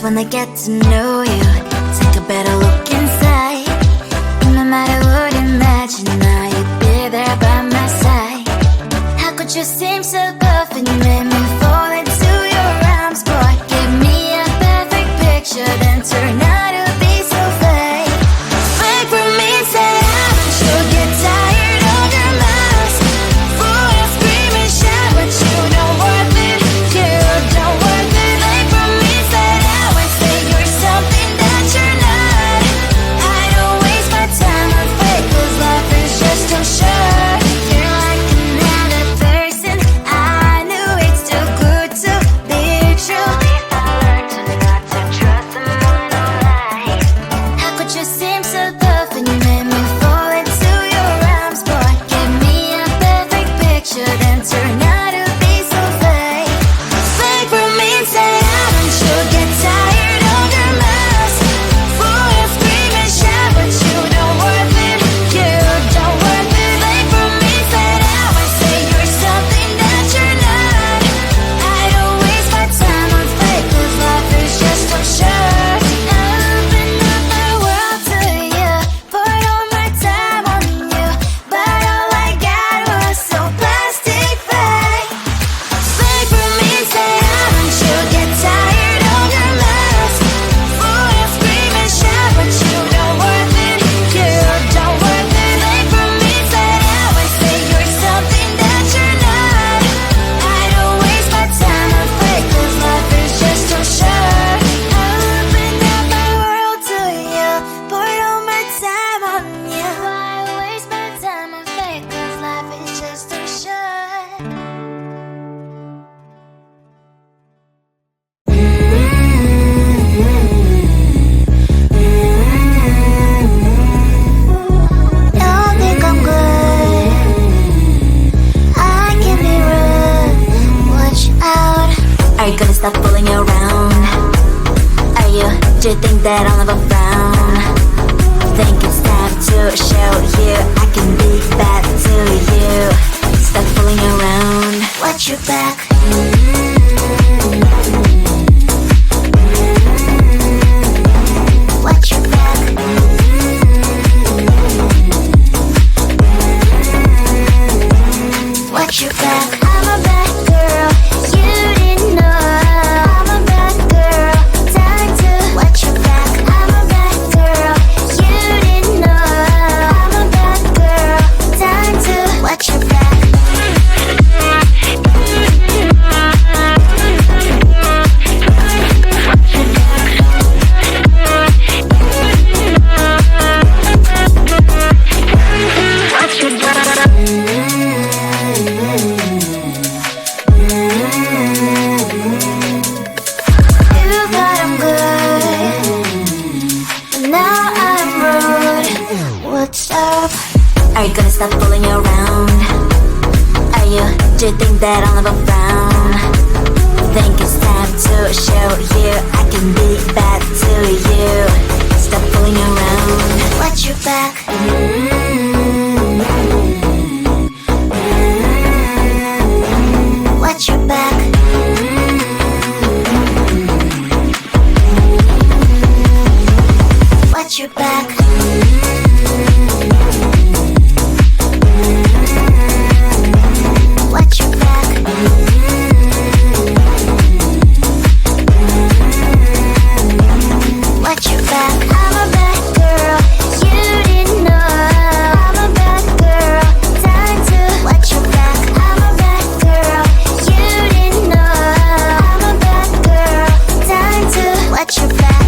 when they get to know you. Take a better look inside. No matter what you imagine, now you'd be there by my side. How could you seem so perfect? You made me fall into your arms, boy. Give me a perfect picture, then turn out to be so fake. Fake for me, say haven't you get tired of your mouth? Full of scream and shout, but you don't worth it. You don't worth it. Fake for me, say I would say you're something that you're not. I don't waste my time on fake, 'cause life is just too short. You're like another person. I knew it's too good to be true. I learned to not to trust someone no lie. How could you seem so perfect? You made me fall into your arms, boy. Give me a perfect picture, then turn out to be so fake. Fake for me, say haven't you get tired of your mess? Full of scream and shout, but you don't worth it. You don't worth it. Fake for me, say I would say you're something that you're not. I don't waste my time on fake, 'cause life is just too short. Open up my world to you, put all my time on you, but all I got was so plastic fake. Fake for me, say haven't you get tired of your mess? Full of scream and shout, but you don't worth it. You don't worth it. Fake for me, say I would say you're something that you're not. I don't waste my time on fake, 'cause life is just too short. Open up my world to you, put all my time on you. Why waste my time on fake, 'cause life is just too short. Don't think I'm good, I can be rude. Watch out. Are you gonna stop fooling around? Are you, do you think that I'll never frown? Think it's time to show you I can be bad to you. Stop fooling around. Watch your back. Watch your back. Watch your back. I'm a bad girl, you didn't know. I'm a bad girl, time to watch your back. I'm a bad girl, you didn't know. I'm a bad girl, time to watch your back. You thought I'm good, but now I'm rude. What's up? Are you gonna stop fooling around? Are you, do you think that I'll never frown? Think it's time to show you I can be bad to you. Stop fooling around. Watch your back. Watch your back. Watch your back. Watch your back. Watch your back. I'm a bad girl, you didn't know. I'm a bad girl, time to watch your back. I'm a bad girl, you didn't know. I'm a bad girl, time to watch your back.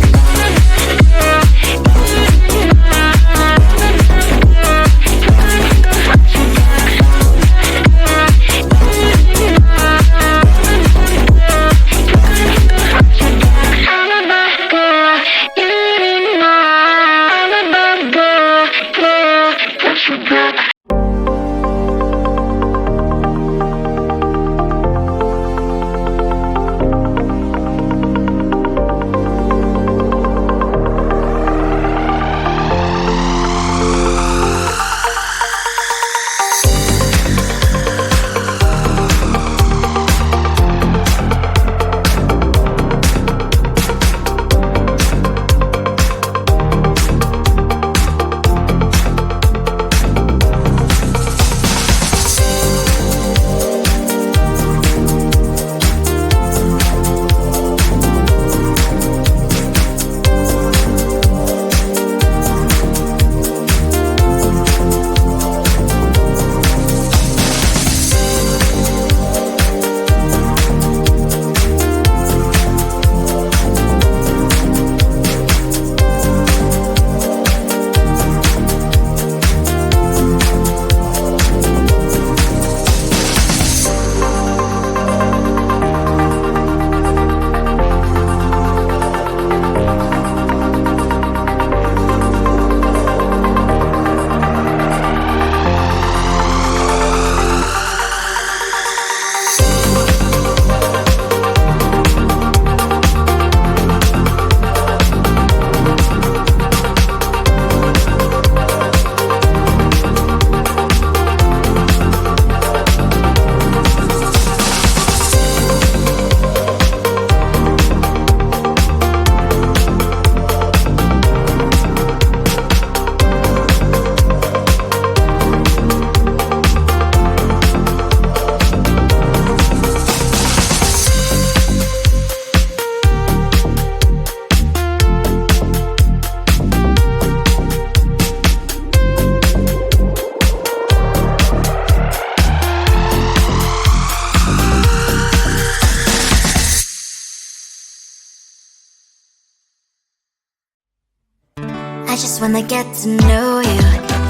when I get to know you.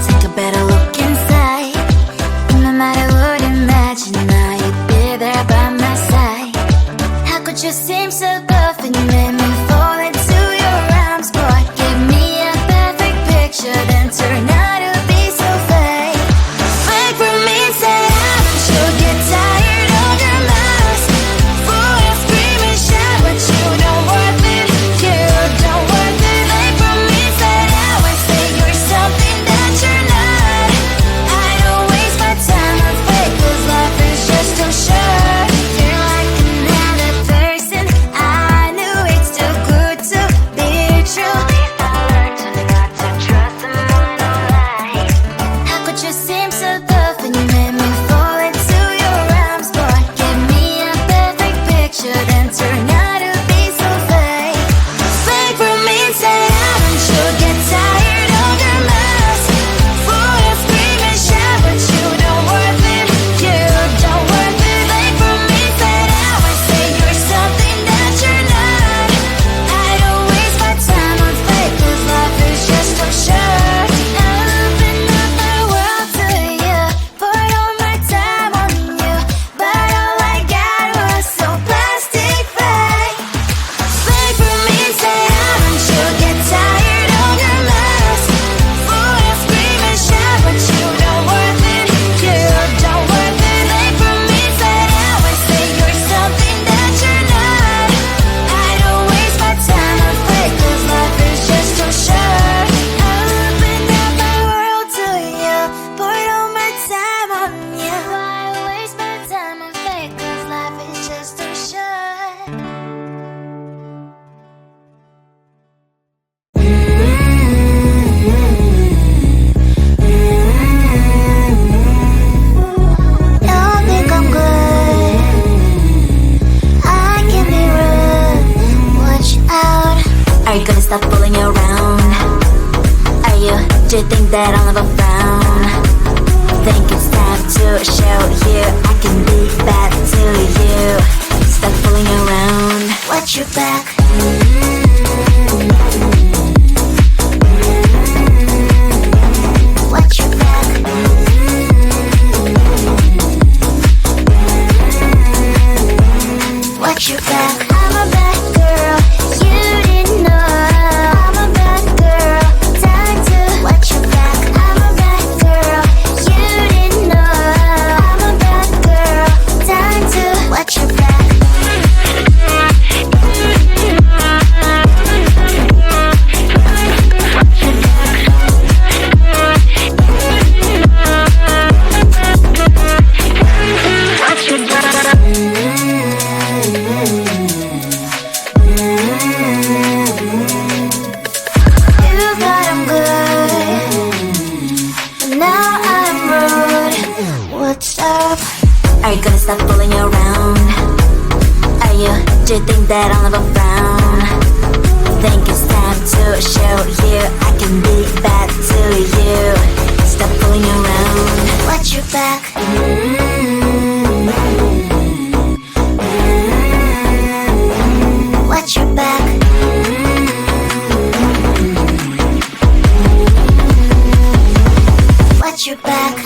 Take a better look inside. No matter what, imagine now you'd be there by my side. How could you seem so good when you made me fall into your arms, boy? Give me a perfect picture, then turn out to be so fake. Fake for me, say haven't you get tired of your mask? Fool, you scream and shout, but you don't worth it. You don't worth it. Fake for me, say I would say you're something that you're not. I don't waste my time on fake, 'cause life is just too short. You're like another person. I knew it's too good to be true. I learned to not to trust someone who lies. How could you seem so tough when you made me fall into your arms, boy? Give me a perfect picture, then turn out to be so fake. Fake for me, say haven't you get tired of your mask? Fool, you scream and shout, but you don't worth it. You don't worth it. Fake for me, say I would say you're something that you're not. I don't waste my time on fake, 'cause life is just too short. I open up my world to you, poured all my time on you, but all I got was so plastic fake. Fake for me, say haven't you get tired of your mask? Fool, you scream and shout, but you don't worth it. You don't worth it. Fake for me, say I would say you're something that you're not. I don't waste my time on fake, 'cause life is just too short. I opened up my world to you, poured all my time on you. Why waste my time on fake, 'cause life is just too short. Don't think I'm good. I can be rude. Watch out. Are you gonna stop fooling around? Are you? Do you think that I'll never frown? Think it's time to show you I can be bad to you. Stop fooling around. Watch your back. Watch your back. Watch your back. I'm a bad girl. You didn't know. I'm a bad girl. Time to watch your back. I'm a bad girl. You didn't know. I'm a bad girl. Time to watch your back. You thought I'm good, but now I'm rude. What's up? Are you gonna stop fooling around? Are you? Do you think that I'll never frown? Think it's time to show you I can be bad to you. Stop fooling around. Watch your back. Watch your back. Watch your back.